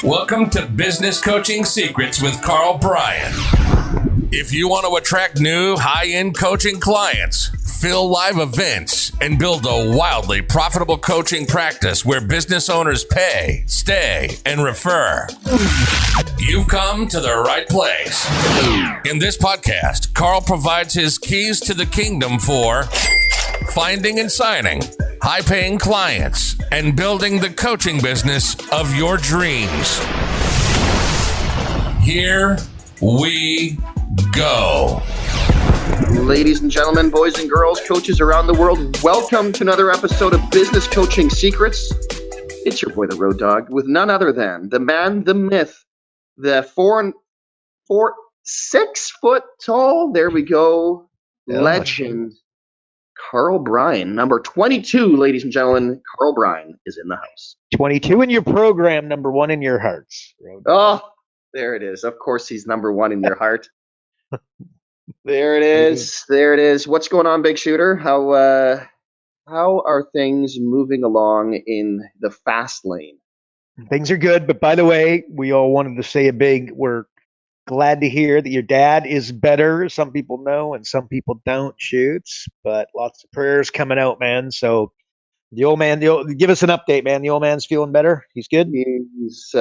Welcome to Business Coaching Secrets with Karl Bryan. If you want to attract new high-end coaching clients, fill live events, and build a wildly profitable coaching practice where business owners pay, stay, and refer, you've come to the right place. In this podcast, Karl provides his keys to the kingdom for finding and signing high-paying clients and building the coaching business of your dreams. Here we go. Ladies and gentlemen, boys and girls, coaches around the world, welcome to another episode of Business Coaching Secrets. It's your boy, the Road Dog, with none other than the man, the myth, the 6 foot tall, there we go, legend, Karl Bryan. Number 22, ladies and gentlemen, Karl Bryan is in the house. 22 in your program, number 1 in your hearts. Oh, there it is. Of course, he's number 1 in your heart. There it is. There it is. What's going on, Big Shooter? How are things moving along in the fast lane? Things are good, but by the way, we all wanted to say we're glad to hear that your dad is better. Some people know and some people don't, Shoots, but lots of prayers coming out, man. So the old man, give us an update, man. The old man's feeling better. He's good. He's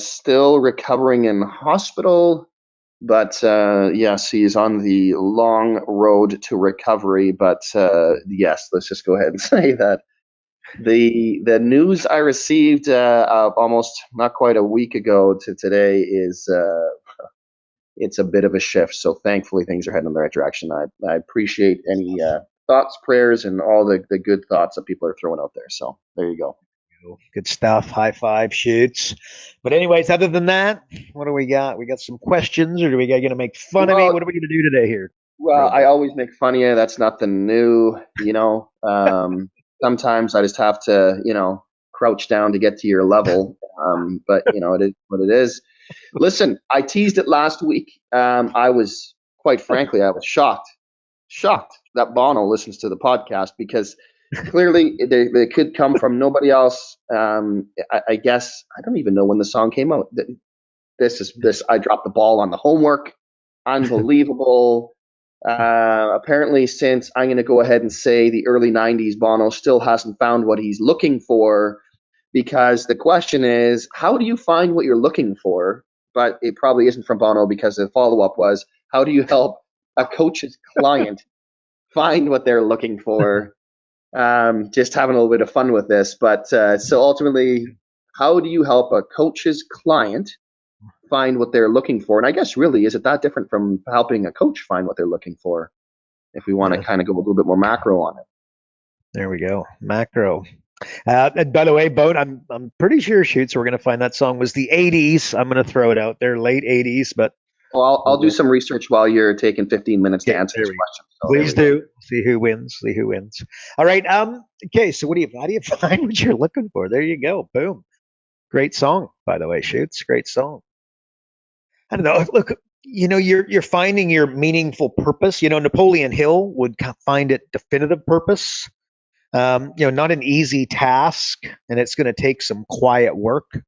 still recovering in hospital, but yes, he's on the long road to recovery. But yes, let's just go ahead and say that the news I received almost not quite a week ago to today is it's a bit of a shift. So thankfully things are heading in the right direction. I appreciate any thoughts, prayers, and all the good thoughts that people are throwing out there. So there you go. Good stuff. High five, Shoots. But anyways, other than that, what do we got? We got some questions, or do we got going to make fun of me? What are we going to do today here? Well, I always make fun of you. That's nothing new, Sometimes I just have to, crouch down to get to your level. But it is what it is. Listen, I teased it last week. I was shocked that Bono listens to the podcast, because clearly they could come from nobody else. I guess I don't even know when the song came out. I dropped the ball on the homework. Unbelievable. Apparently, since I'm going to go ahead and say the early 90s, Bono still hasn't found what he's looking for, because the question is, how do you find what you're looking for? But it probably isn't from Bono, because the follow-up was, how do you help a coach's client find what they're looking for? Just having a little bit of fun with this. But so ultimately, how do you help a coach's client find what they're looking for? And I guess really, is it that different from helping a coach find what they're looking for, if we want to kind of go a little bit more macro on it? There we go. Macro. And by the way, Boat, I'm pretty sure, Shoots, we're going to find that song was the 80s. I'm going to throw it out there, late 80s. But I'll do some research while you're taking 15 minutes to answer this question. So please do. See who wins. All right. Okay. So how do you find what you're looking for? There you go. Boom. Great song, by the way, Shoots. Great song. I don't know. Look, you're finding your meaningful purpose. Napoleon Hill would find it definitive purpose. Not an easy task, and it's going to take some quiet work.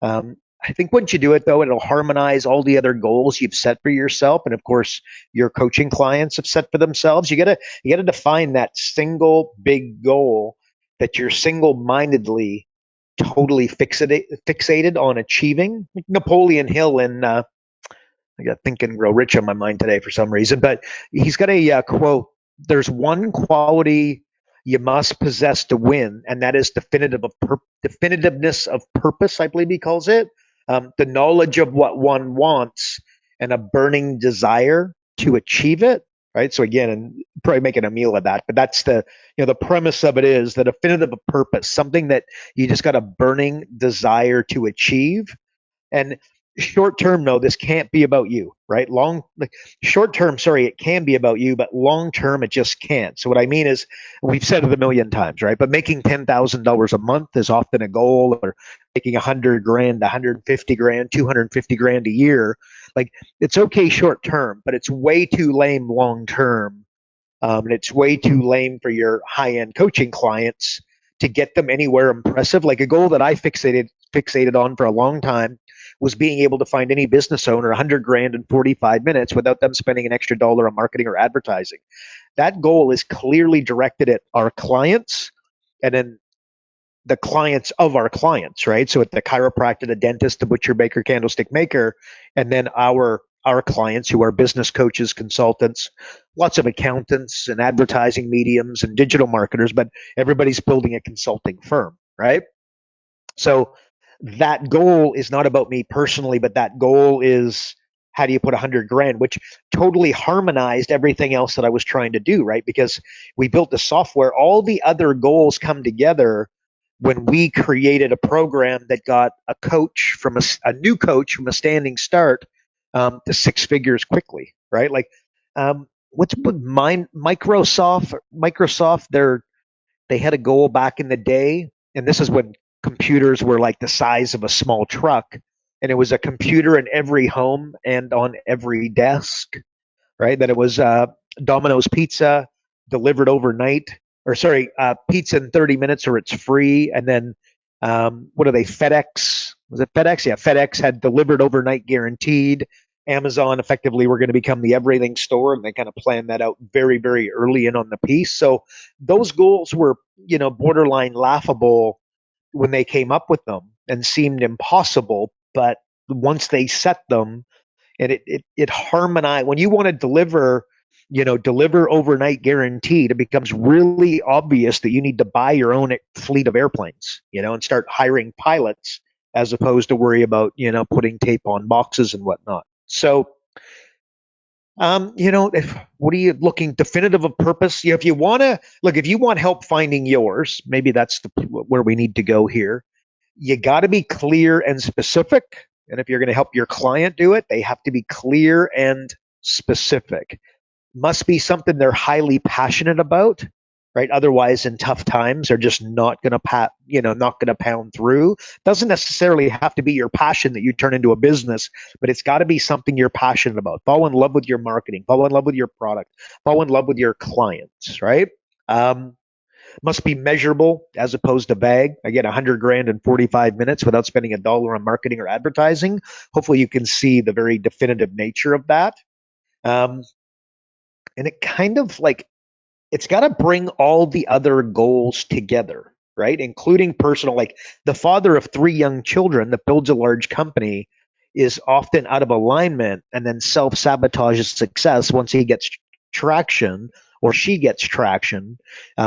I think once you do it, though, it'll harmonize all the other goals you've set for yourself, and of course, your coaching clients have set for themselves. You gotta define that single big goal that you're single-mindedly, totally fixated on achieving. Like Napoleon Hill in I got Thinking Real Rich on my mind today for some reason, but he's got a quote: "There's one quality you must possess to win, and that is definitiveness of purpose," I believe he calls it. The knowledge of what one wants and a burning desire to achieve it. Right. So again, and probably making a meal of that, but that's the premise of it is the definitive of purpose, something that you just got a burning desire to achieve. And short term, no, this can't be about you, right? Short term, it can be about you, but long term, it just can't. So what I mean is, we've said it a million times, right? But making $10,000 a month is often a goal, or making $100,000, $150,000, $250,000 a year. Like, it's okay short term, but it's way too lame long term. And it's way too lame for your high end coaching clients to get them anywhere impressive. Like a goal that I fixated fixated on for a long time was being able to find any business owner 100 grand in 45 minutes without them spending an extra dollar on marketing or advertising. That goal is clearly directed at our clients and then the clients of our clients, right? So at the chiropractor, the dentist, the butcher, baker, candlestick maker, and then our clients who are business coaches, consultants, lots of accountants and advertising mediums and digital marketers, but everybody's building a consulting firm, right? So that goal is not about me personally, but that goal is how do you put 100 grand, which totally harmonized everything else that I was trying to do, right? Because we built the software, all the other goals come together when we created a program that got a coach from a new coach from a standing start to six figures quickly, right? Like, what's Microsoft? They had a goal back in the day, and this is when computers were like the size of a small truck, and it was a computer in every home and on every desk, right? That it was Domino's Pizza delivered overnight, or sorry, pizza in 30 minutes or it's free. And then what are they? FedEx? Was it FedEx? Yeah, FedEx had delivered overnight guaranteed. Amazon effectively were going to become the everything store, and they kind of planned that out very, very early in on the piece. So those goals were, borderline laughable when they came up with them and seemed impossible. But once they set them, and it harmonized. When you want to deliver overnight guaranteed, it becomes really obvious that you need to buy your own fleet of airplanes, and start hiring pilots as opposed to worry about, putting tape on boxes and whatnot. So, what are you looking definitive of purpose? If you want to look, if you want help finding yours, maybe that's where we need to go here. You got to be clear and specific. And if you're going to help your client do it, they have to be clear and specific. Must be something they're highly passionate about, right? Otherwise, in tough times, they're just not going to pound through. Doesn't necessarily have to be your passion that you turn into a business, but it's got to be something you're passionate about. Fall in love with your marketing, fall in love with your product, fall in love with your clients, right? Must be measurable as opposed to vague. Again, 100 grand in 45 minutes without spending a dollar on marketing or advertising. Hopefully you can see the very definitive nature of that. And it kind of like, it's got to bring all the other goals together, right? Including personal, like the father of 3 young children that builds a large company is often out of alignment and then self-sabotages success once he gets traction or she gets traction.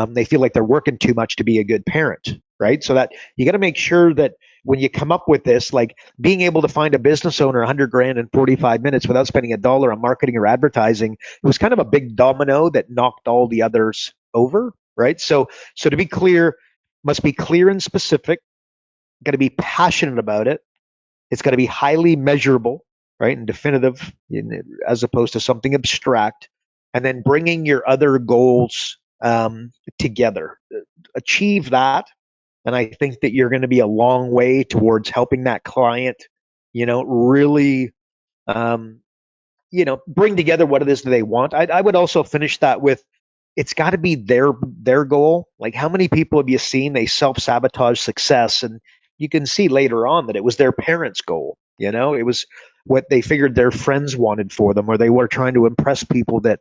They feel like they're working too much to be a good parent, right? So that you got to make sure that when you come up with this, like being able to find a business owner 100 grand in 45 minutes without spending a dollar on marketing or advertising, it was kind of a big domino that knocked all the others over, right? So to be clear, must be clear and specific, got to be passionate about it. It's got to be highly measurable, right? And definitive as opposed to something abstract. And then bringing your other goals together. Achieve that. And I think that you're going to be a long way towards helping that client, really, bring together what it is that they want. I would also finish that with, it's got to be their goal. Like how many people have you seen, they self-sabotage success, and you can see later on that it was their parents' goal. It was what they figured their friends wanted for them, or they were trying to impress people that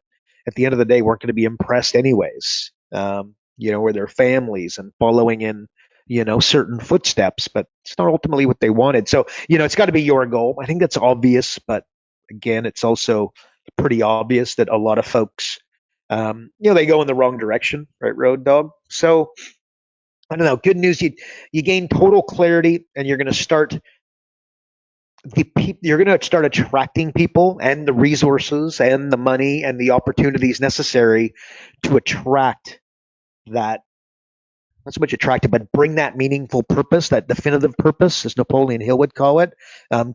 at the end of the day weren't going to be impressed anyways, or their families, and following in, certain footsteps, but it's not ultimately what they wanted. So, it's got to be your goal. I think that's obvious, but again, it's also pretty obvious that a lot of folks, they go in the wrong direction, right, Road Dog? So, I don't know. Good news, you gain total clarity, and you're going to start attracting people and the resources and the money and the opportunities necessary to attract that. Not so much attractive, but bring that meaningful purpose, that definitive purpose, as Napoleon Hill would call it,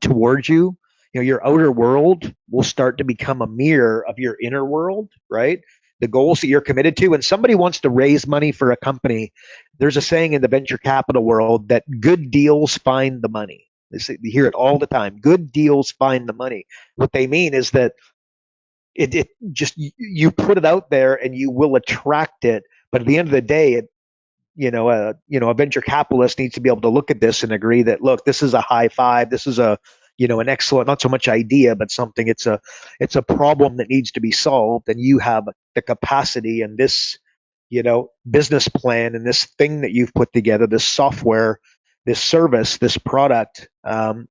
towards you. Your outer world will start to become a mirror of your inner world, right? The goals that you're committed to. When somebody wants to raise money for a company, there's a saying in the venture capital world that good deals find the money. You hear it all the time. Good deals find the money. What they mean is that it just, you put it out there and you will attract it. But at the end of the day, a venture capitalist needs to be able to look at this and agree that, look, this is a high five. This is an excellent, not so much idea, but something. It's a problem that needs to be solved, and you have the capacity and this, business plan and this thing that you've put together, this software, this service, this product,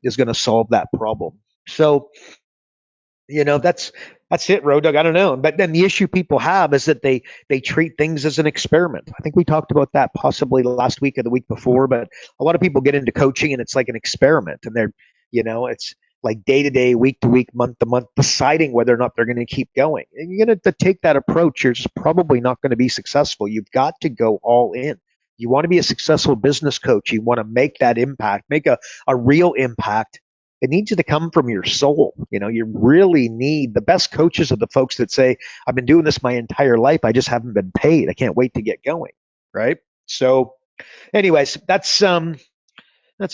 is going to solve that problem. So, that's it, Road Dog. I don't know. But then the issue people have is that they treat things as an experiment. I think we talked about that possibly last week or the week before, but a lot of people get into coaching and it's like an experiment, and it's like day to day, week to week, month to month, deciding whether or not they're going to keep going. And you're going to take that approach, you're just probably not going to be successful. You've got to go all in. You want to be a successful business coach. You want to make that impact, make a real impact. It needs to come from your soul. You really need the best coaches are the folks that say, I've been doing this my entire life. I just haven't been paid. I can't wait to get going. Right. So anyways, that's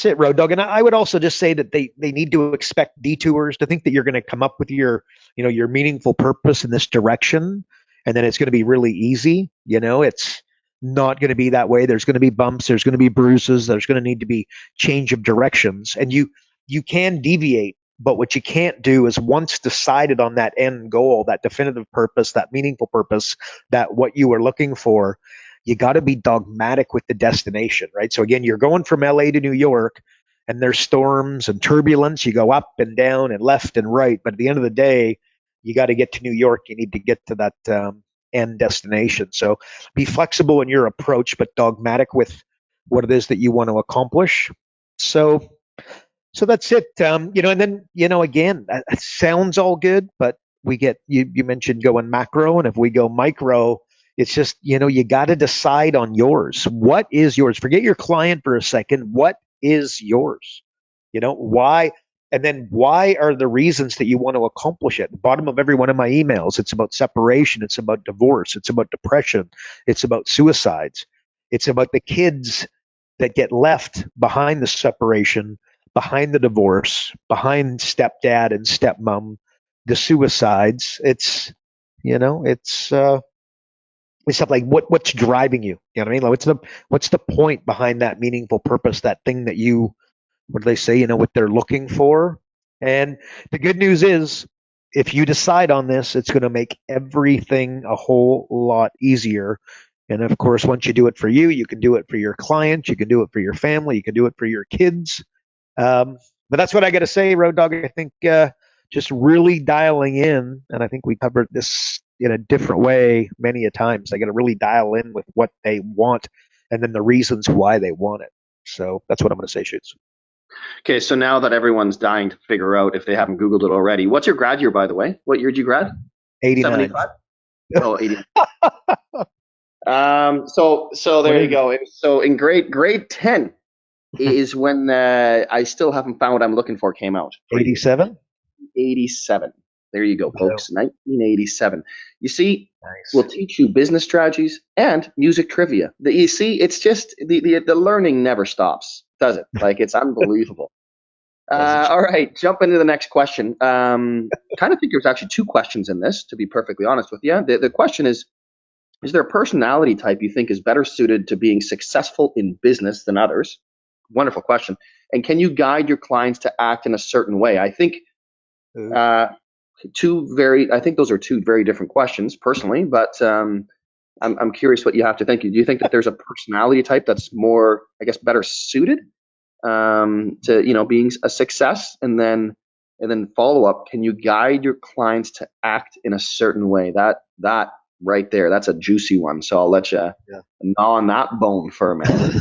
it, Road Dog. And I would also just say that they need to expect detours, to think that you're going to come up with your meaningful purpose in this direction. And then it's going to be really easy. It's not going to be that way. There's going to be bumps. There's going to be bruises. There's going to need to be change of directions. And you can deviate, but what you can't do is, once decided on that end goal, that definitive purpose, that meaningful purpose, that what you are looking for, you got to be dogmatic with the destination, right? So again, you're going from LA to New York, and there's storms and turbulence. You go up and down and left and right, but at the end of the day, you got to get to New York. You need to get to that end destination. So be flexible in your approach, but dogmatic with what it is that you want to accomplish. So that's it. And then, again, it sounds all good, but we get, you mentioned going macro. And if we go micro, it's just, you got to decide on yours. What is yours? Forget your client for a second. What is yours? Why? And then why are the reasons that you want to accomplish it? At the bottom of every one of my emails, it's about separation. It's about divorce. It's about depression. It's about suicides. It's about the kids that get left behind the separation, behind the divorce, behind stepdad and stepmom, the suicides. It's stuff like what's driving you. You know what I mean? Like what's the point behind that meaningful purpose, that thing that what do they say? What they're looking for. And the good news is, if you decide on this, it's going to make everything a whole lot easier. And of course, once you do it for you, you can do it for your client, you can do it for your family, you can do it for your kids. But that's what I got to say, Road Dog. I think just really dialing in, and I think we covered this in a different way many a times. They got to really dial in with what they want, and then the reasons why they want it. So that's what I'm going to say, Shoots. Okay, so now that everyone's dying to figure out, if they haven't Googled it already, what's your grad year, by the way? What year did you grad? 89. 75? Oh, 89. So there you go. So in grade 10 is when I still haven't found what I'm looking for came out. 87? 87. There you go, folks. 1987. You see, nice. We'll teach you business strategies and music trivia. You see, it's just the learning never stops, does it? Like, it's unbelievable. All right, jump into the next question. Kind of think there's actually two questions in this, to be perfectly honest with you. The question is there a personality type you think is better suited to being successful in business than others? Wonderful question. And can you guide your clients to act in a certain way? I think I think those are two very different questions personally, but I'm curious what you have to think. Do you think that there's a personality type that's more, I guess, better suited to being a success? And then follow up, can you guide your clients to act in a certain way? That right there, that's a juicy one. So I'll let you gnaw on that bone for a minute.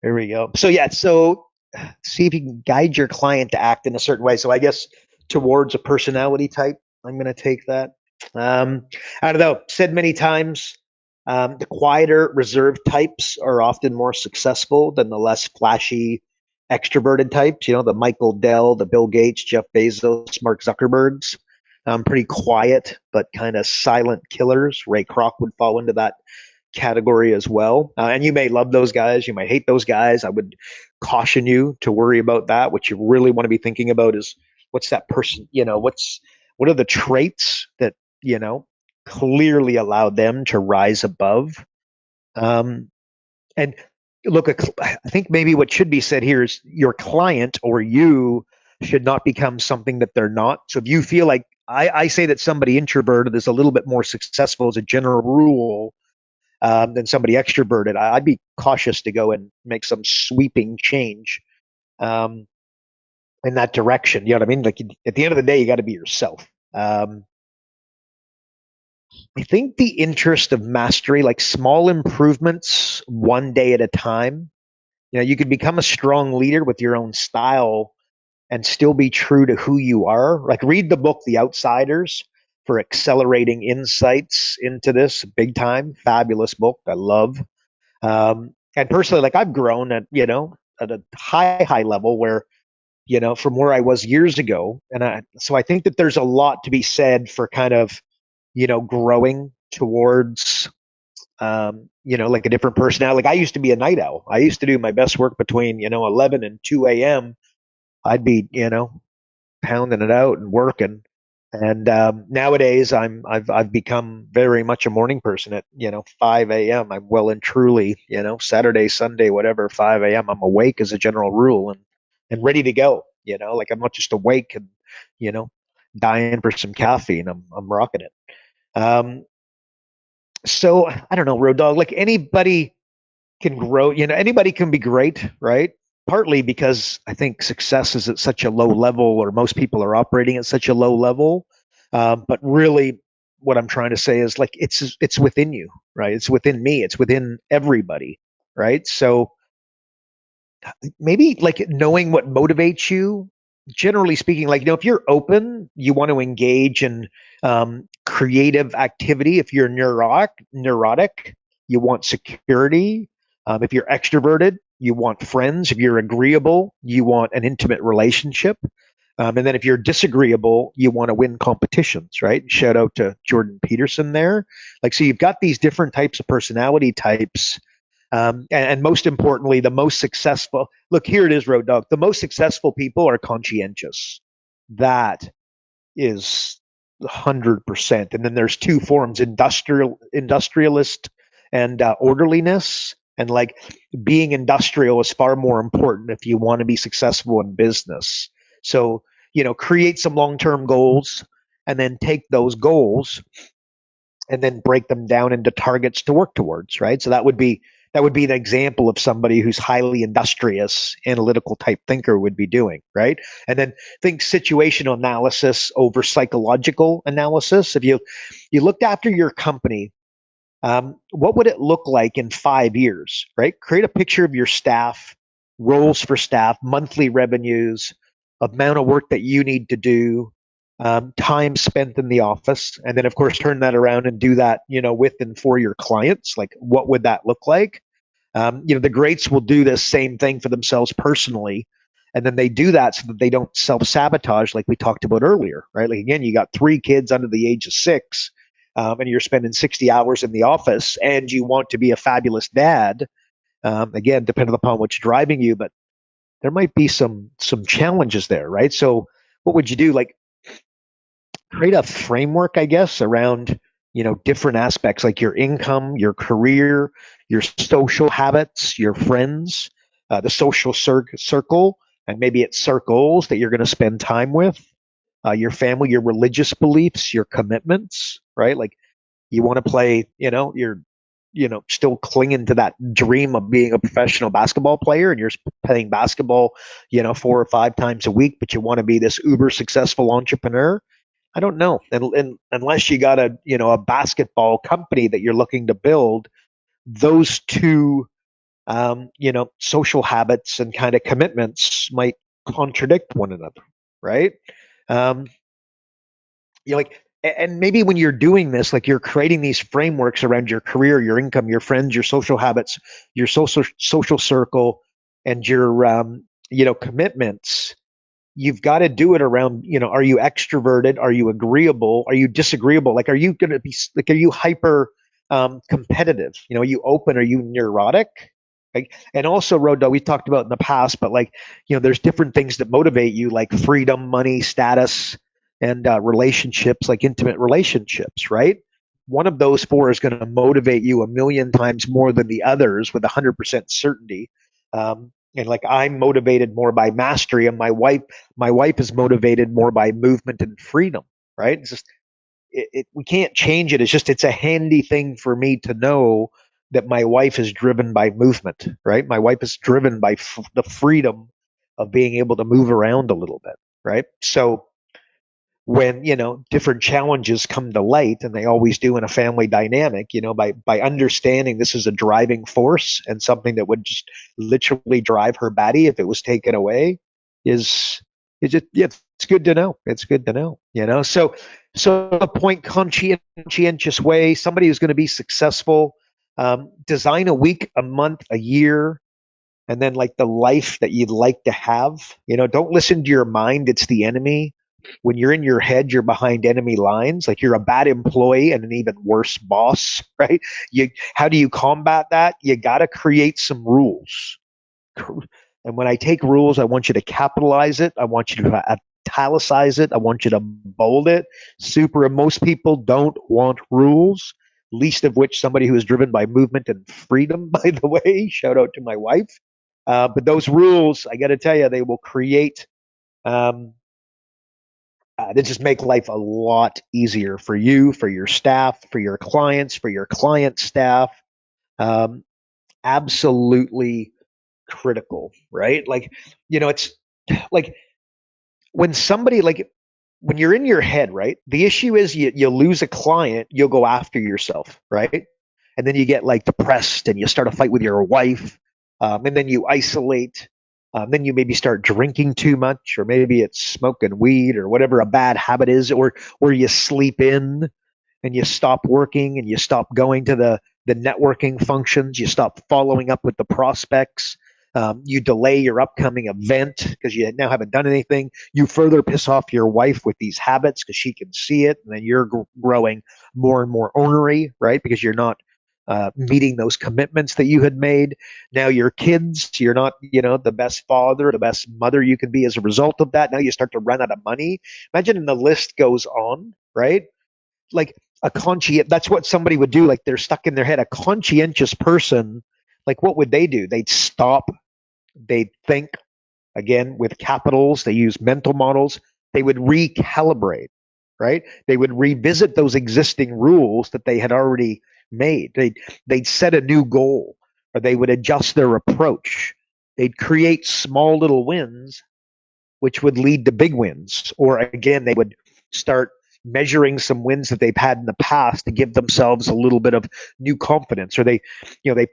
There we go. So see if you can guide your client to act in a certain way. So I guess towards a personality type, I'm going to take that. I don't know. Said many times, the quieter, reserved types are often more successful than the less flashy, extroverted types. The Michael Dell, the Bill Gates, Jeff Bezos, Mark Zuckerbergs. Pretty quiet, but kind of silent killers. Ray Kroc would fall into that category as well. And you may love those guys. You might hate those guys. I would caution you to worry about that. What you really want to be thinking about is, what's that person, what are the traits that, clearly allow them to rise above And look, I think maybe what should be said here is your client or you should not become something that they're not. So if you feel like I say that somebody introverted is a little bit more successful as a general rule than somebody extroverted, I'd be cautious to go and make some sweeping change um, in that direction. You know what I mean? Like at the end of the day, you got to be yourself. I think the interest of mastery, like small improvements, one day at a time. You could become a strong leader with your own style and still be true to who you are. Like read the book The Outsiders for accelerating insights into this big time. Fabulous book. I love. And personally, like I've grown at a high level where, from where I was years ago. So I think that there's a lot to be said for kind of, growing towards, like a different personality. Like I used to be a night owl. I used to do my best work between, 11 and 2 a.m. I'd be, pounding it out and working. And nowadays, I've become very much a morning person. At 5 a.m., I'm well and truly, Saturday, Sunday, whatever, 5 a.m. I'm awake as a general rule and ready to go. Like I'm not just awake and you know dying for some caffeine. I'm rocking it. So I don't know, Road Dog. Like anybody can grow. Anybody can be great, right? Partly because I think success is at such a low level, or most people are operating at such a low level. But really, what I'm trying to say is like it's within you, right? It's within me. It's within everybody, right? So maybe like knowing what motivates you. Generally speaking, like if you're open, you want to engage in creative activity. If you're neurotic, you want security. If you're extroverted, you want friends. If you're agreeable, you want an intimate relationship. And then if you're disagreeable, you want to win competitions, right? Shout out to Jordan Peterson there. Like, so you've got these different types of personality types. And most importantly, the most successful, look, here it is, Road Dog. The most successful people are conscientious. That is 100%. And then there's two forms, industrialist and orderliness. And like being industrial is far more important if you want to be successful in business. So, create some long-term goals and then take those goals and then break them down into targets to work towards, right? So that would be an example of somebody who's highly industrious, analytical type thinker would be doing, right? And then think situational analysis over psychological analysis. If you looked after your company, what would it look like in 5 years, right? Create a picture of your staff, roles for staff, monthly revenues, amount of work that you need to do, time spent in the office, and then of course turn that around and do that, with and for your clients. Like, what would that look like? The greats will do this same thing for themselves personally, and then they do that so that they don't self-sabotage, like we talked about earlier, right? Like again, you got 3 kids under the age of 6, and you're spending 60 hours in the office, and you want to be a fabulous dad. Again, depending upon what's driving you, but there might be some challenges there, right? So, what would you do? Like, create a framework, I guess, around different aspects like your income, your career, your social habits, your friends, the social circle, and maybe it's circles that you're going to spend time with, your family, your religious beliefs, your commitments, right? Like you want to play, you're still clinging to that dream of being a professional basketball player, and you're playing basketball 4 or 5 times a week, but you want to be this uber successful entrepreneur. I don't know. And unless you got a basketball company that you're looking to build, those two, social habits and kind of commitments might contradict one another, right? Um, and maybe when you're doing this, like you're creating these frameworks around your career, your income, your friends, your social habits, your social circle, and your commitments. You've got to do it around, are you extroverted? Are you agreeable? Are you disagreeable? Like, are you going to be like, are you hyper competitive? Are you open? Are you neurotic? Like, and also, Road Dog, we talked about in the past, but like, there's different things that motivate you, like freedom, money, status, and relationships, like intimate relationships, right? one of those four is going to motivate you a million times more than the others with 100% certainty. And like I'm motivated more by mastery, and my wife is motivated more by movement and freedom. Right? It's just we can't change it. It's a handy thing for me to know that my wife is driven by movement. Right? My wife is driven by the freedom of being able to move around a little bit. Right? So when different challenges come to light, and they always do in a family dynamic, by understanding this is a driving force and something that would just literally drive her batty if it was taken away, is just, yeah, it's good to know. It's good to know. So a point, conscientious way, somebody who's going to be successful, design a week, a month, a year, and then like the life that you'd like to have. Don't listen to your mind. It's the enemy. When you're in your head, you're behind enemy lines. Like you're a bad employee and an even worse boss, right? How do you combat that? You got to create some rules. And when I take rules, I want you to capitalize it. I want you to italicize it. I want you to bold it. Most people don't want rules, least of which somebody who is driven by movement and freedom, by the way. Shout out to my wife. But those rules, I got to tell you, they will create they just make life a lot easier for you, for your staff, for your clients, for your client staff. Absolutely critical, right? Like, it's like when when you're in your head, right? The issue is you lose a client, you'll go after yourself, right? And then you get like depressed and you start a fight with your wife, and then you isolate. Then you maybe start drinking too much, or maybe it's smoking weed or whatever a bad habit is, or you sleep in and you stop working and you stop going to the networking functions. You stop following up with the prospects. You delay your upcoming event because you now haven't done anything. You further piss off your wife with these habits because she can see it, and then you're growing more and more ornery, right? Because you're not meeting those commitments that you had made. Now your kids, you're not, the best father, the best mother you could be as a result of that. Now you start to run out of money. Imagine, and the list goes on, right? Like that's what somebody would do. Like they're stuck in their head. A conscientious person, like what would they do? They'd stop. They'd think, again, with capitals. They use mental models. They would recalibrate, right? They would revisit those existing rules that they had already made. They'd set a new goal, or they would adjust their approach. They'd create small little wins, which would lead to big wins. Or again, they would start measuring some wins that they've had in the past to give themselves a little bit of new confidence. Or they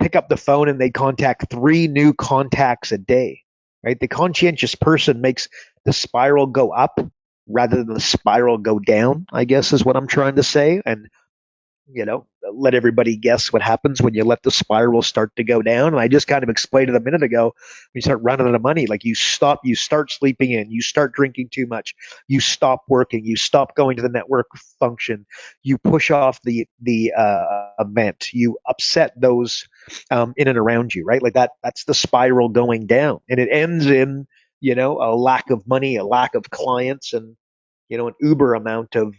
pick up the phone and they contact 3 new contacts a day, right? The conscientious person makes the spiral go up rather than the spiral go down, I guess is what I'm trying to say. And let everybody guess what happens when you let the spiral start to go down. And I just kind of explained it a minute ago. When you start running out of money, like you start sleeping in, you start drinking too much, you stop working, you stop going to the network function, you push off the event, you upset those in and around you, right? Like that's the spiral going down. And it ends in, a lack of money, a lack of clients, and, an uber amount of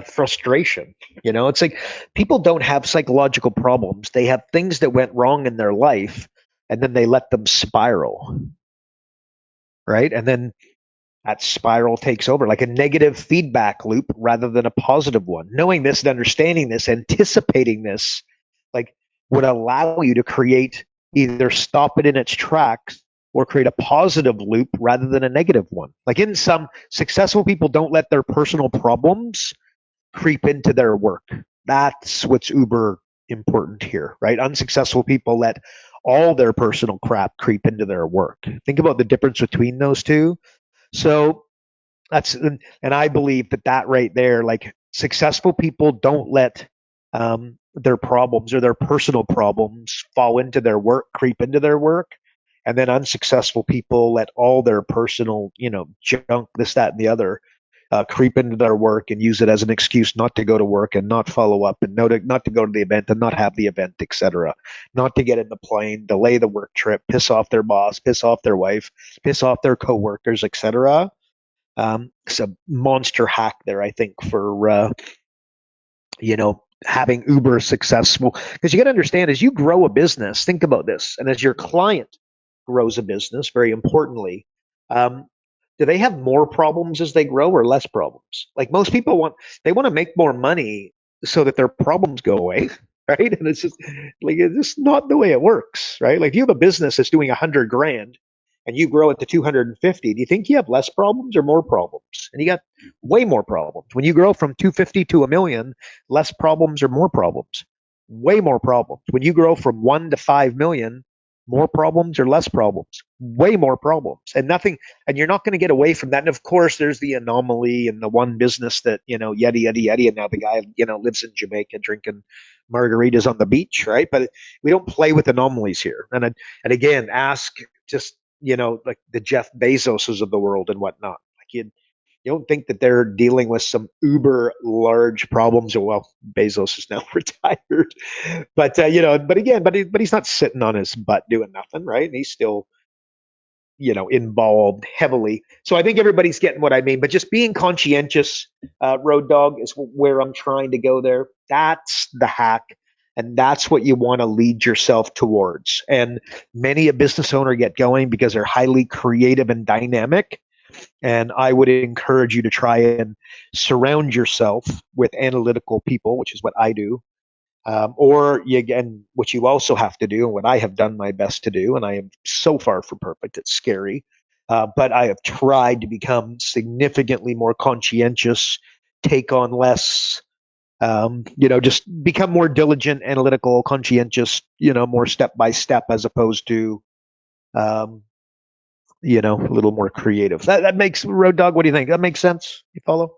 frustration. It's like people don't have psychological problems. They have things that went wrong in their life, and then they let them spiral, right? And then that spiral takes over, like a negative feedback loop rather than a positive one. Knowing this and understanding this, anticipating this, like would allow you to create, either stop it in its tracks or create a positive loop rather than a negative one. Like in some successful people don't let their personal problems creep into their work. That's what's uber important here, right? Unsuccessful people let all their personal crap creep into their work. Think about the difference between those two. So and I believe that right there, like successful people don't let their problems or their personal problems fall into their work, creep into their work. And then unsuccessful people let all their personal, junk, this, that, and the other, creep into their work and use it as an excuse not to go to work and not follow up and not to go to the event and not have the event, etc. Not to get in the plane, delay the work trip, piss off their boss, piss off their wife, piss off their coworkers, etc. It's a monster hack there, I think, for having uber successful. Because you got to understand, as you grow a business, think about this, and as your client grows a business, very importantly, um, do they have more problems as they grow or less problems? Like most people they want to make more money so that their problems go away, right? And it's just like it's just not the way it works, right? Like if you have a business that's doing 100 grand and you grow it to 250, do you think you have less problems or more problems? And you got way more problems. When you grow from 250 to a million, less problems or more problems? Way more problems. When you grow from 1 to 5 million, more problems or less problems? Way more problems. And nothing, and you're not going to get away from that. And of course, there's the anomaly and the one business that, yeti, and now the guy, lives in Jamaica drinking margaritas on the beach, right? But we don't play with anomalies here. And again, ask just, like the Jeff Bezoses of the world and whatnot. Like you don't think that they're dealing with some uber large problems. Well, Bezos is now retired, but he's not sitting on his butt doing nothing, right? And he's still, involved heavily. So I think everybody's getting what I mean. But just being conscientious, Road Dog, is where I'm trying to go there. That's the hack. And that's what you want to lead yourself towards. And many a business owner get going because they're highly creative and dynamic. And I would encourage you to try and surround yourself with analytical people, which is what I do. Again, what you also have to do, and what I have done my best to do, and I am so far from perfect, it's scary. But I have tried to become significantly more conscientious, take on less, just become more diligent, analytical, conscientious, more step by step, as opposed to, a little more creative. That makes, Road Dog, what do you think? That makes sense? You follow?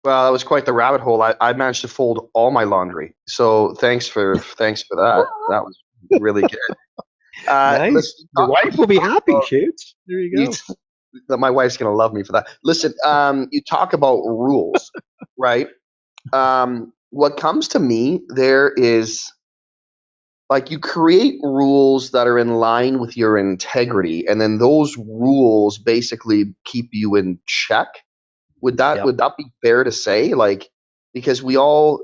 Well, that was quite the rabbit hole. I managed to fold all my laundry. So thanks for that. That was really good. Nice. Your wife will be happy, Shoots. There you go. My wife's gonna love me for that. Listen, you talk about rules, right? What comes to me there is, like, you create rules that are in line with your integrity, and then those rules basically keep you in check. Would that be fair to say? Like, because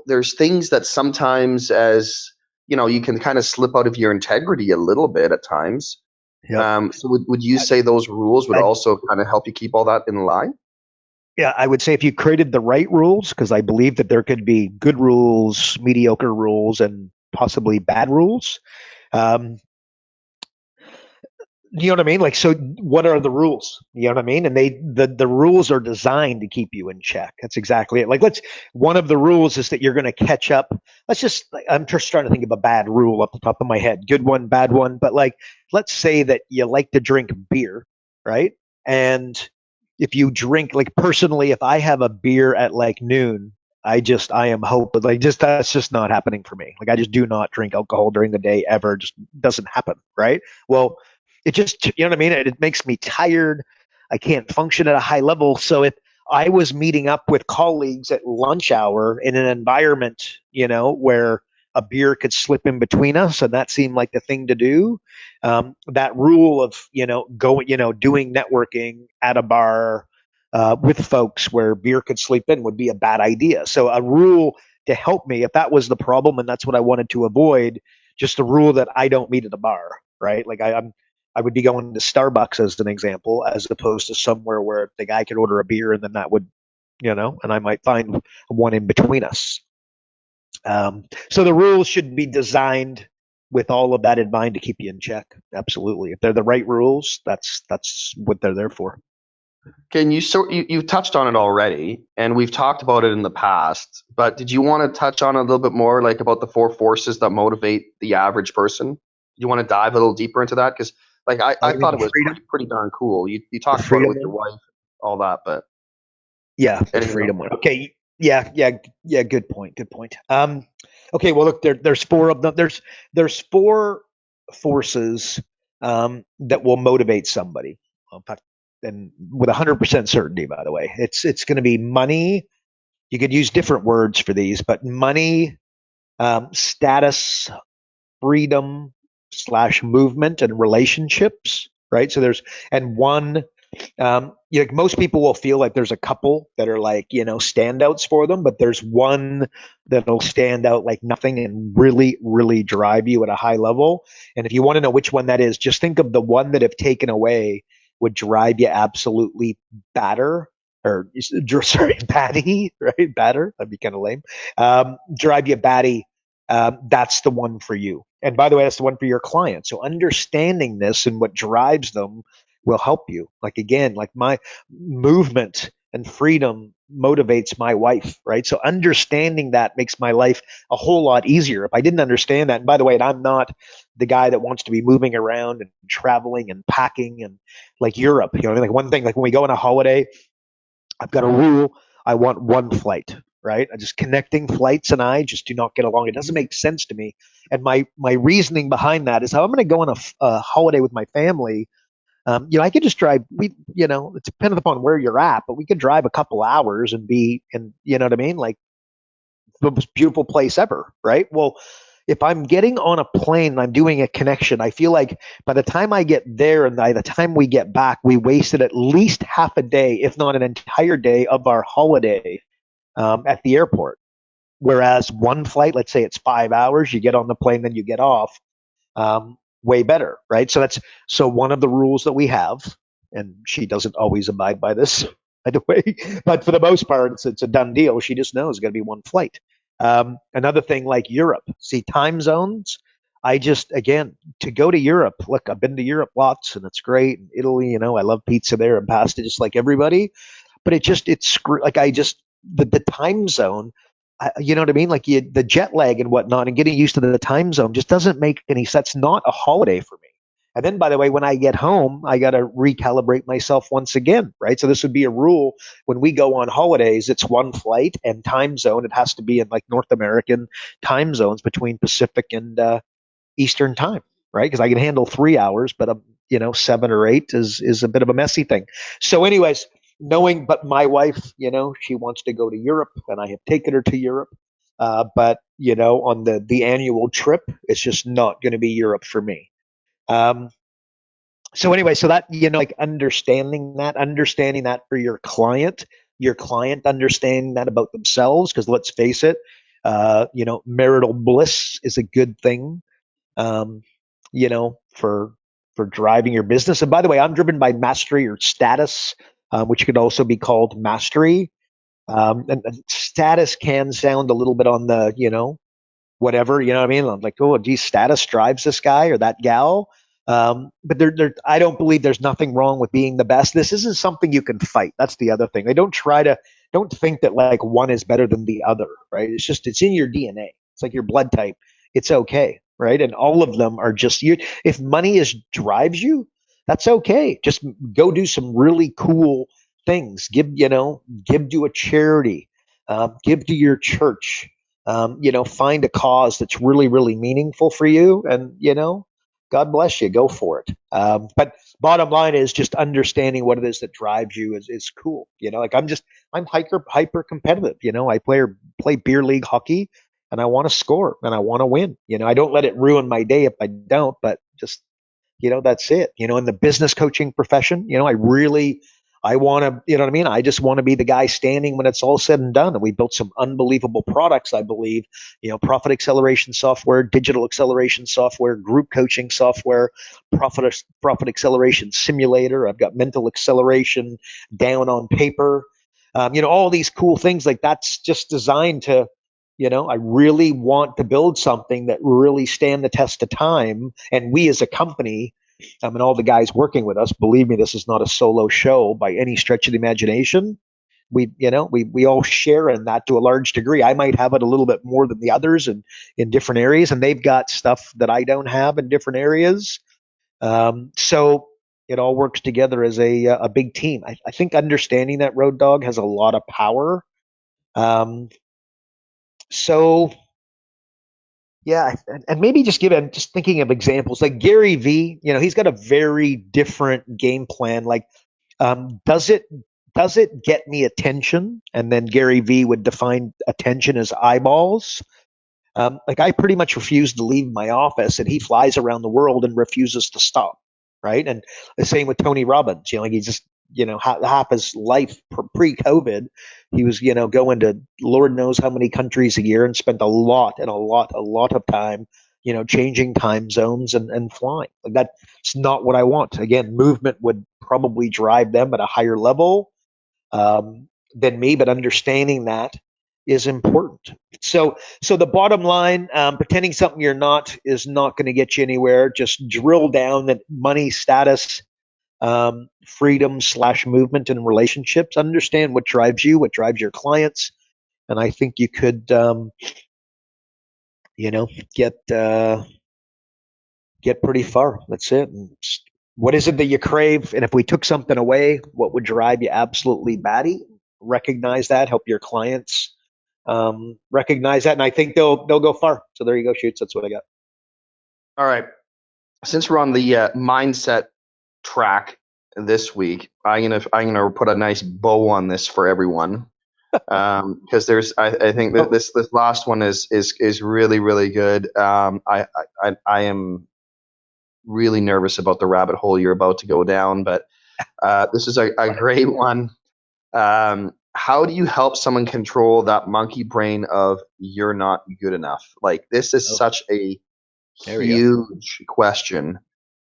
there's things that sometimes, as you can kind of slip out of your integrity a little bit at times. Yep. So would you say those rules would also kind of help you keep all that in line? Yeah, I would say if you created the right rules, because I believe that there could be good rules, mediocre rules, and possibly bad rules. You know what I mean? Like, so what are the rules? You know what I mean? And the rules are designed to keep you in check. That's exactly it. Like, one of the rules is that you're going to catch up. I'm just trying to think of a bad rule off the top of my head. Good one, bad one. But like, let's say that you like to drink beer, right? And if you drink, like, personally, if I have a beer at like noon, I am hoping, like, that's just not happening for me. Like, I just do not drink alcohol during the day ever. Just doesn't happen, right? Well, it just, you know what I mean? It makes me tired. I can't function at a high level. So if I was meeting up with colleagues at lunch hour in an environment, where a beer could slip in between us, and that seemed like the thing to do, that rule of, doing networking at a bar with folks where beer could slip in would be a bad idea. So a rule to help me, if that was the problem and that's what I wanted to avoid, just a rule that I don't meet at a bar, right? Like, I would be going to Starbucks as an example, as opposed to somewhere where the guy could order a beer and then that would, and I might find one in between us. So the rules should be designed with all of that in mind to keep you in check. Absolutely. If they're the right rules, that's what they're there for. You've touched on it already, and we've talked about it in the past, but did you want to touch on a little bit more, like, about the 4 forces that motivate the average person? You want to dive a little deeper into that? Because, like, I thought it was pretty darn cool. You talked about it with your wife, all that, but yeah, the freedom one. Okay, yeah. Good point. Okay, well, look, there's 4 of them. There's 4 forces that will motivate somebody, and with 100% certainty. By the way, it's going to be money. You could use different words for these, but money, status, freedom / movement, and relationships, right? So and one Like most people will feel like there's a couple that are like, standouts for them, but there's one that'll stand out like nothing and really, really drive you at a high level. And if you want to know which one that is, just think of the one that if taken away would drive you absolutely batter or sorry, batty, right? Batter. That'd be kind of lame. Drive you batty. That's the one for you. And by the way, that's the one for your client. So understanding this and what drives them will help you. Like again, like my movement and freedom motivates my wife, right? So understanding that makes my life a whole lot easier. If I didn't understand that, and by the way, and I'm not the guy that wants to be moving around and traveling and packing and like Europe, like one thing, like when we go on a holiday, I've got a rule. I want one flight, right? I just connecting flights and I just do not get along. It doesn't make sense to me. And my reasoning behind that is how I'm going to go on a holiday with my family. I could just drive. It's dependent upon where you're at, but we could drive a couple hours and be, and you know what I mean, like the most beautiful place ever, right? Well, if I'm getting on a plane and I'm doing a connection, I feel like by the time I get there and by the time we get back, we wasted at least half a day, if not an entire day of our holiday at the airport. Whereas one flight, let's say it's 5 hours, you get on the plane, then you get off. Way better, right? So one of the rules that we have, and she doesn't always abide by this, by the way, but for the most part, it's a done deal. She just knows it's going to be one flight. Another thing like Europe, see time zones. Again, to go to Europe, look, I've been to Europe lots and it's great. And Italy, I love pizza there and pasta just like everybody, but the time zone, you know what I mean? Like the jet lag and whatnot and getting used to the time zone just doesn't make any sense. It's not a holiday for me. And then, by the way, when I get home, I got to recalibrate myself once again, right? So this would be a rule when we go on holidays. It's one flight and time zone. It has to be in like North American time zones between Pacific and Eastern time, right? Because I can handle 3 hours, but 7 or 8 is a bit of a messy thing. So, anyways, but my wife, she wants to go to Europe, and I have taken her to Europe. But on the annual trip, it's just not going to be Europe for me. So anyway, so that like understanding that for your client understanding that about themselves, because let's face it, marital bliss is a good thing. For driving your business. And by the way, I'm driven by mastery or status, which could also be called mastery. And status can sound a little bit on the, whatever, you know what I mean? I'm like, oh, geez, status drives this guy or that gal. But I don't believe there's nothing wrong with being the best. This isn't something you can fight. That's the other thing. Don't think that like one is better than the other, right? It's in your DNA. It's like your blood type. It's okay, right? And all of them are just you. If money drives you, that's okay. Just go do some really cool things. Give to a charity, give to your church, find a cause that's really, really meaningful for you. And, God bless you, go for it. But bottom line is just understanding what it is that drives you is cool. Like I'm hyper competitive. I play beer league hockey and I want to score and I want to win. I don't let it ruin my day if I don't, but just, that's it. In the business coaching profession, I want to, you know what I mean? I just want to be the guy standing when it's all said and done. And we built some unbelievable products, I believe, profit acceleration software, digital acceleration software, group coaching software, profit acceleration simulator. I've got mental acceleration down on paper. All these cool things like that's just designed to, I really want to build something that really stand the test of time. And we as a company, and all the guys working with us, believe me, this is not a solo show by any stretch of the imagination. We all share in that to a large degree. I might have it a little bit more than the others in different areas, and they've got stuff that I don't have in different areas. So it all works together as a big team. I think understanding that, Road Dog, has a lot of power. So yeah, and maybe just just thinking of examples like Gary V. He's got a very different game plan. Like, does it get me attention? And then Gary V would define attention as eyeballs. Like I pretty much refuse to leave my office, and he flies around the world and refuses to stop. Right, and the same with Tony Robbins. Like he just half his life pre-COVID. He was, going to Lord knows how many countries a year and spent a lot of time, changing time zones and flying. Like that's not what I want. Again, movement would probably drive them at a higher level than me, but understanding that is important. So the bottom line, pretending something you're not is not going to get you anywhere. Just drill down that money, status, freedom / movement and relationships. Understand what drives you, what drives your clients, and I think you could, get pretty far. That's it. And what is it that you crave? And if we took something away, what would drive you absolutely batty? Recognize that. Help your clients recognize that, and I think they'll go far. So there you go, Shoots. That's what I got. All right. Since we're on the mindset track this week, I'm gonna put a nice bow on this for everyone, because I think that this last one is really, really good. I am really nervous about the rabbit hole you're about to go down, but this is a great one. How do you help someone control that monkey brain of you're not good enough? Like, this is such a huge question,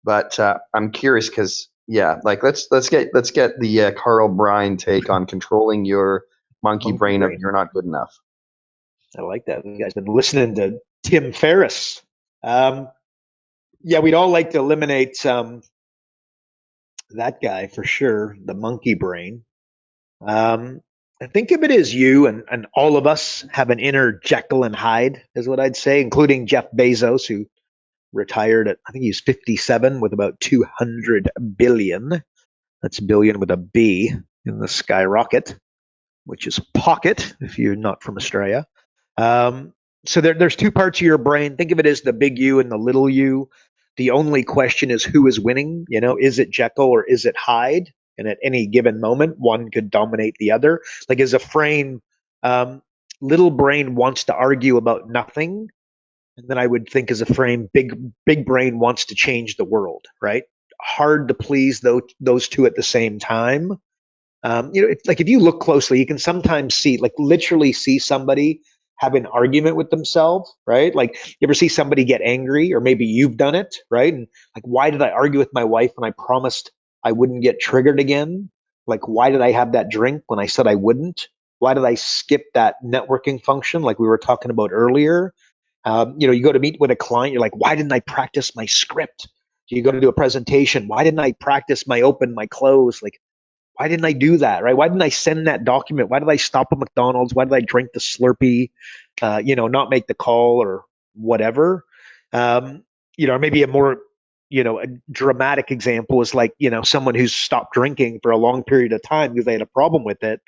but I'm curious because like let's get the Karl Bryan take on controlling your monkey brain of you're not good enough. I like that. You guys been listening to Tim Ferriss. We'd all like to eliminate that guy for sure, the monkey brain. I think of it as you and all of us have an inner Jekyll and Hyde, is what I'd say, including Jeff Bezos, who retired at, I think he's 57 with about 200 billion. That's billion with a B in the skyrocket, which is pocket if you're not from Australia. So there's two parts of your brain. Think of it as the big you and the little you. The only question is who is winning. Is it Jekyll or is it Hyde? And at any given moment, one could dominate the other. Like as a frame, little brain wants to argue about nothing. And then I would think as a frame, big brain wants to change the world, right? Hard to please those two at the same time. If you look closely, you can sometimes see, like literally see somebody have an argument with themselves, right? Like you ever see somebody get angry, or maybe you've done it, right? And like, why did I argue with my wife when I promised I wouldn't get triggered again? Like, why did I have that drink when I said I wouldn't? Why did I skip that networking function like we were talking about earlier? You go to meet with a client, you're like, why didn't I practice my script? You go to do a presentation, why didn't I practice my open, my close? Like, why didn't I do that, right? Why didn't I send that document? Why did I stop at McDonald's? Why did I drink the Slurpee? Not make the call or whatever. Or maybe a more, a dramatic example is like, someone who's stopped drinking for a long period of time because they had a problem with it,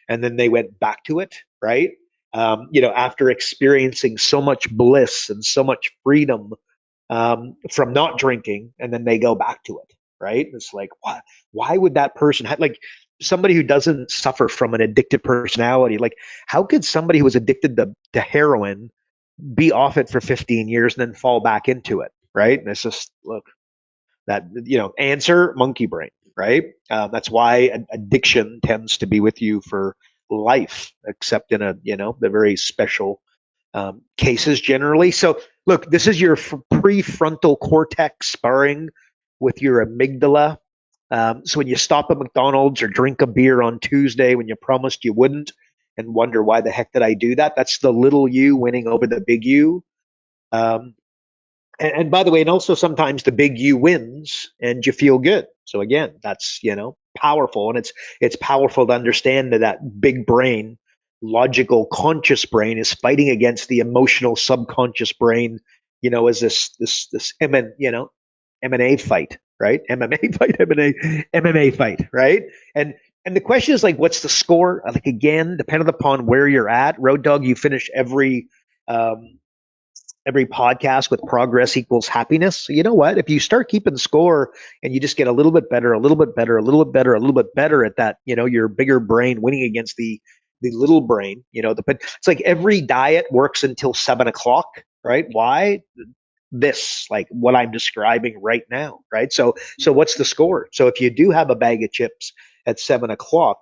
and then they went back to it, right? After experiencing so much bliss and so much freedom from not drinking, and then they go back to it, right? It's like, why would that person have, like, somebody who doesn't suffer from an addictive personality, like, how could somebody who was addicted to heroin be off it for 15 years and then fall back into it, right? And it's just, look, that, answer, monkey brain, right? That's why addiction tends to be with you for life, except in the very special cases generally. So look, this is your prefrontal cortex sparring with your amygdala. So when you stop at McDonald's or drink a beer on Tuesday when you promised you wouldn't and wonder why the heck did I do that, that's the little you winning over the big you. And by the way, and also sometimes the big you wins and you feel good. So again, that's, powerful. And it's powerful to understand that big brain, logical, conscious brain is fighting against the emotional, subconscious brain, as this M&A fight, right? MMA fight, right? And the question is like, what's the score? Like, again, depending upon where you're at. Road Dog, you finish every podcast with progress equals happiness. So you know what? If you start keeping score and you just get a little bit better, a little bit better, a little bit better, a little bit better at that, your bigger brain winning against the little brain, but it's like every diet works until 7:00, right? Why? This, like what I'm describing right now, right? So what's the score? So if you do have a bag of chips at 7 o'clock.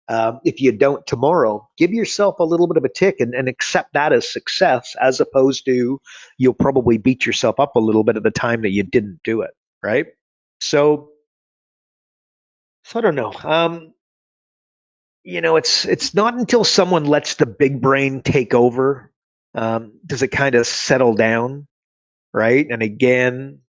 If you don't tomorrow, give yourself a little bit of a tick and accept that as success, as opposed to you'll probably beat yourself up a little bit at the time that you didn't do it, right? So, I don't know. It's not until someone lets the big brain take over, does it kind of settle down, right? And again,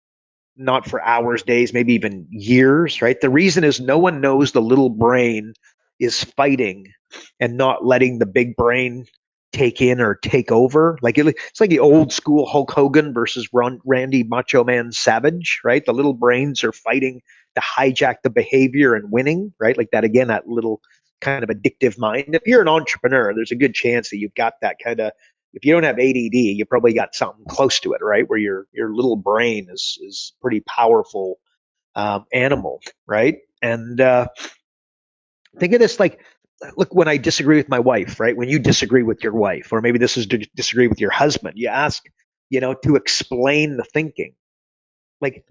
not for hours, days, maybe even years, right? The reason is no one knows the little brain is fighting and not letting the big brain take in or take over. It's like the old school Hulk Hogan versus Randy Macho Man Savage, right? The little brains are fighting to hijack the behavior and winning, right? Like that again, that little kind of addictive mind. If you're an entrepreneur, there's a good chance that you've got that kind of. If you don't have ADD, you probably got something close to it, right? Where your little brain is pretty powerful animal, right? And think of this like, look, when I disagree with my wife, right? When you disagree with your wife, or maybe this is to disagree with your husband, you ask, to explain the thinking. Like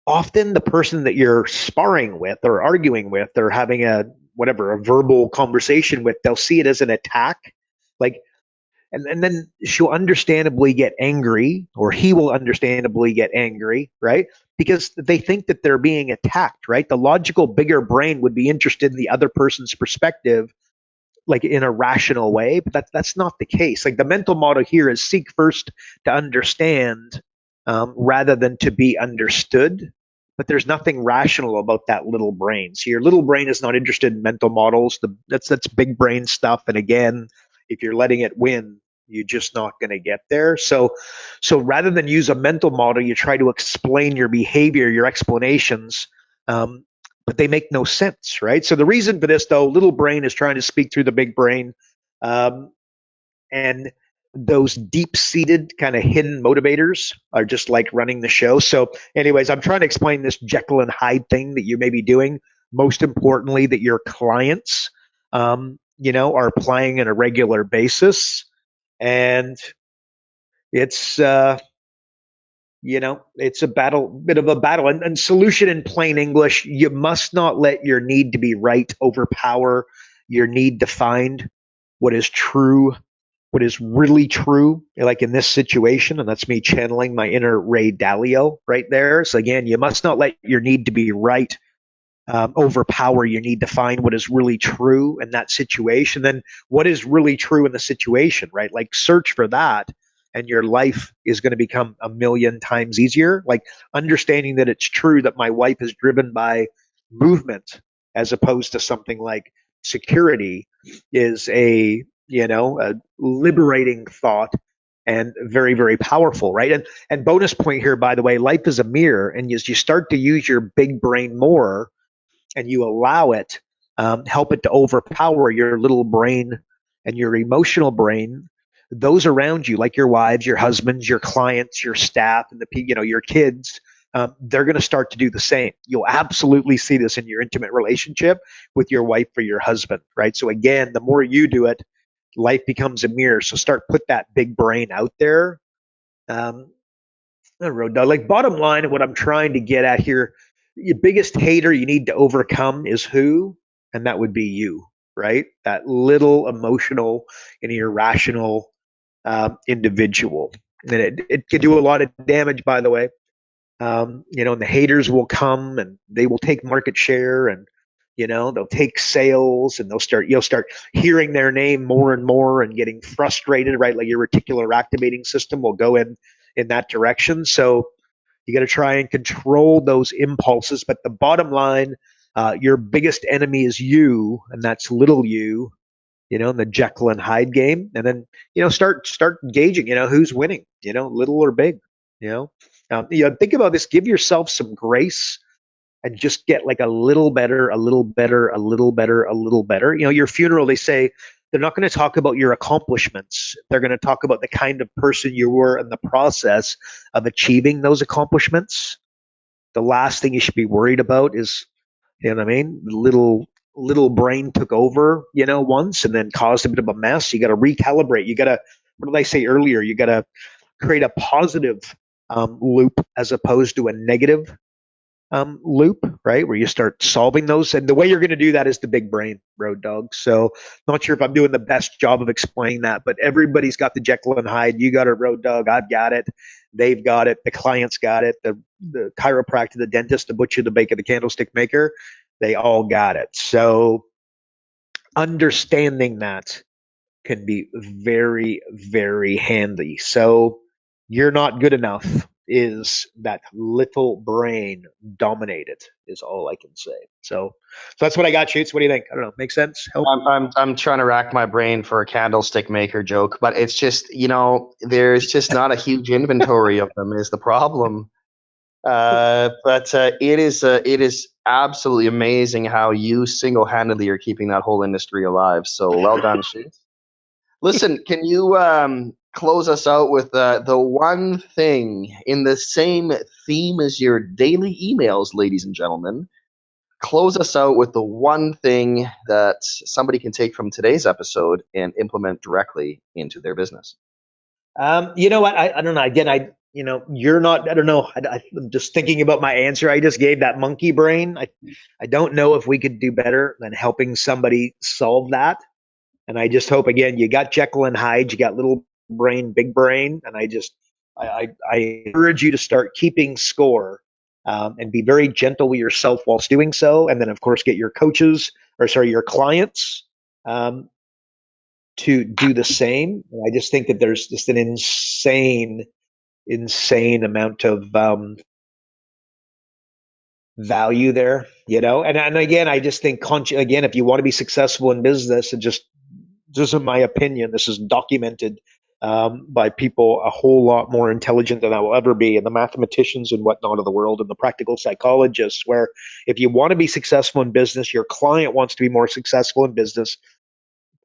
often the person that you're sparring with or arguing with or having a verbal conversation with, they'll see it as an attack. Like, and then she'll understandably get angry, or he will understandably get angry, right? Because they think that they're being attacked, right? The logical, bigger brain would be interested in the other person's perspective, like in a rational way, but that's not the case. Like the mental model here is seek first to understand, rather than to be understood. But there's nothing rational about that little brain. So your little brain is not interested in mental models. That's big brain stuff. And again, if you're letting it win, you're just not going to get there. So rather than use a mental model, you try to explain your behavior, your explanations, but they make no sense, right? So the reason for this, though, little brain is trying to speak through the big brain, and those deep-seated kind of hidden motivators are just like running the show. So anyways, I'm trying to explain this Jekyll and Hyde thing that you may be doing. Most importantly, that your clients, are applying on a regular basis. And it's, it's a bit of a battle. And solution in plain English, you must not let your need to be right overpower your need to find what is true, what is really true, like in this situation. And that's me channeling my inner Ray Dalio right there. So again, you must not let your need to be right overpower your need to find what is really true in that situation. Then what is really true in the situation, right? Like search for that, and your life is going to become a million times easier. Like understanding that it's true that my wife is driven by movement as opposed to something like security is a liberating thought and very, very powerful, right? And bonus point here, by the way, life is a mirror, and as you start to use your big brain more and you allow it, help it to overpower your little brain and your emotional brain, those around you, like your wives, your husbands, your clients, your staff, and your kids, they're going to start to do the same. You'll absolutely see this in your intimate relationship with your wife or your husband, right? So again, the more you do it, life becomes a mirror. So put that big brain out there. Like bottom line, what I'm trying to get at here, your biggest hater you need to overcome is who? And that would be you, right? That little emotional and irrational individual. And it can do a lot of damage, by the way. And the haters will come and they will take market share, and they'll take sales, and you'll start hearing their name more and more and getting frustrated, right? Like your reticular activating system will go in that direction. So you got to try and control those impulses. But the bottom line, your biggest enemy is you, and that's little you, in the Jekyll and Hyde game. And then, start gauging, who's winning, little or big, think about this, give yourself some grace and just get like a little better, a little better, a little better, a little better. Your funeral, they say they're not going to talk about your accomplishments. They're going to talk about the kind of person you were in the process of achieving those accomplishments. The last thing you should be worried about is, what I mean? Little brain took over, once and then caused a bit of a mess. You got to recalibrate. You got to, what did I say earlier? You got to create a positive loop as opposed to a negative loop, right? Where you start solving those. And the way you're going to do that is the big brain, Road Dog. So not sure if I'm doing the best job of explaining that, but everybody's got the Jekyll and Hyde. You got it, Road Dog. I've got it. They've got it. The client's got it. The chiropractor, the dentist, the butcher, the baker, the candlestick maker, they all got it. So understanding that can be very, very handy. So you're not good enough is that little brain dominated is all I can say. So that's what I got, Shoots. What do you think? I don't know. Make sense? Help? I'm trying to rack my brain for a candlestick maker joke, but it's just, there's just not a huge inventory of them is the problem. But it is absolutely amazing how you single-handedly are keeping that whole industry alive. So well done, Shoots. Listen, can you close us out with the one thing in the same theme as your daily emails, ladies and gentlemen? Close us out with the one thing that somebody can take from today's episode and implement directly into their business. You know what? I don't know. Again, you're not, I don't know. I'm just thinking about my answer. I just gave that monkey brain. I don't know if we could do better than helping somebody solve that. And I just hope, again, you got Jekyll and Hyde, you got little brain, big brain. And I encourage you to start keeping score and be very gentle with yourself whilst doing so. And then, of course, get your your clients to do the same. And I just think that there's just an insane amount of value there, And again, I just think, again, if you want to be successful in business, this is my opinion. This is documented by people a whole lot more intelligent than I will ever be, and the mathematicians and whatnot of the world, and the practical psychologists, where if you want to be successful in business, your client wants to be more successful in business,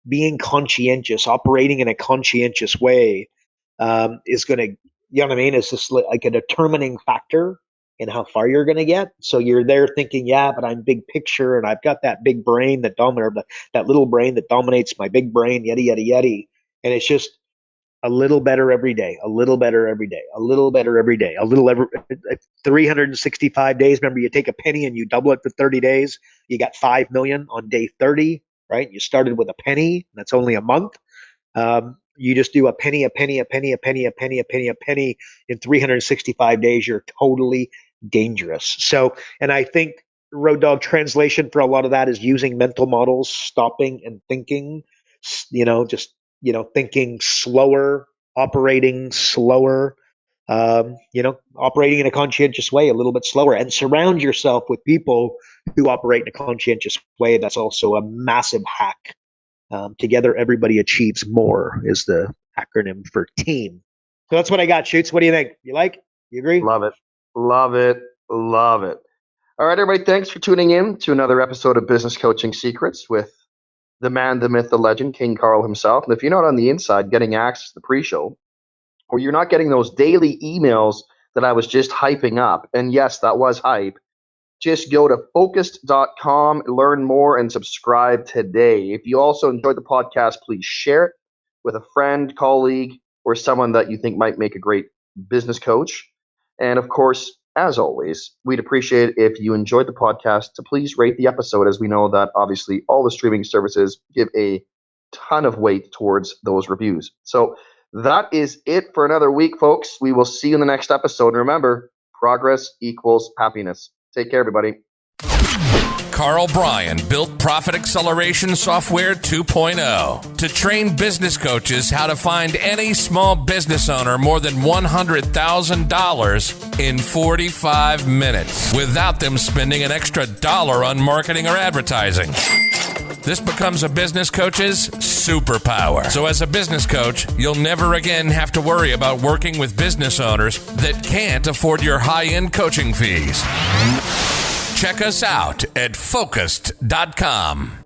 being conscientious, operating in a conscientious way is going to, it's just like a determining factor in how far you're going to get. So you're there thinking, yeah, but I'm big picture and I've got that big brain that little brain that dominates my big brain, yada, yada, yada. And it's just a little better every day, a little better every day, a little better every day, 365 days. Remember, you take a penny and you double it for 30 days. You got 5 million on day 30, right? You started with a penny. That's only a month. You just do a penny, a penny, a penny, a penny, a penny, a penny, a penny. In 365 days, you're totally dangerous. So, and I think Road Dog translation for a lot of that is using mental models, stopping and thinking, thinking slower, operating slower, operating in a conscientious way, a little bit slower, and surround yourself with people who operate in a conscientious way. That's also a massive hack. Together, everybody achieves more is the acronym for team. So that's what I got, Shoots. What do you think? You agree? Love it. Love it. Love it. All right, everybody. Thanks for tuning in to another episode of Business Coaching Secrets with the man, the myth, the legend, King Karl himself. And if you're not on the inside getting access to the pre-show, or you're not getting those daily emails that I was just hyping up, and yes, that was hype, just go to focused.com, learn more, and subscribe today. If you also enjoyed the podcast, please share it with a friend, colleague, or someone that you think might make a great business coach. And of course, as always, we'd appreciate it if you enjoyed the podcast to please rate the episode, as we know that obviously all the streaming services give a ton of weight towards those reviews. So that is it for another week, folks. We will see you in the next episode. And remember, progress equals happiness. Take care, everybody. Karl Bryan built Profit Acceleration Software 2.0 to train business coaches how to find any small business owner more than $100,000 in 45 minutes without them spending an extra dollar on marketing or advertising. This becomes a business coach's superpower. So as a business coach, you'll never again have to worry about working with business owners that can't afford your high-end coaching fees. Check us out at focused.com.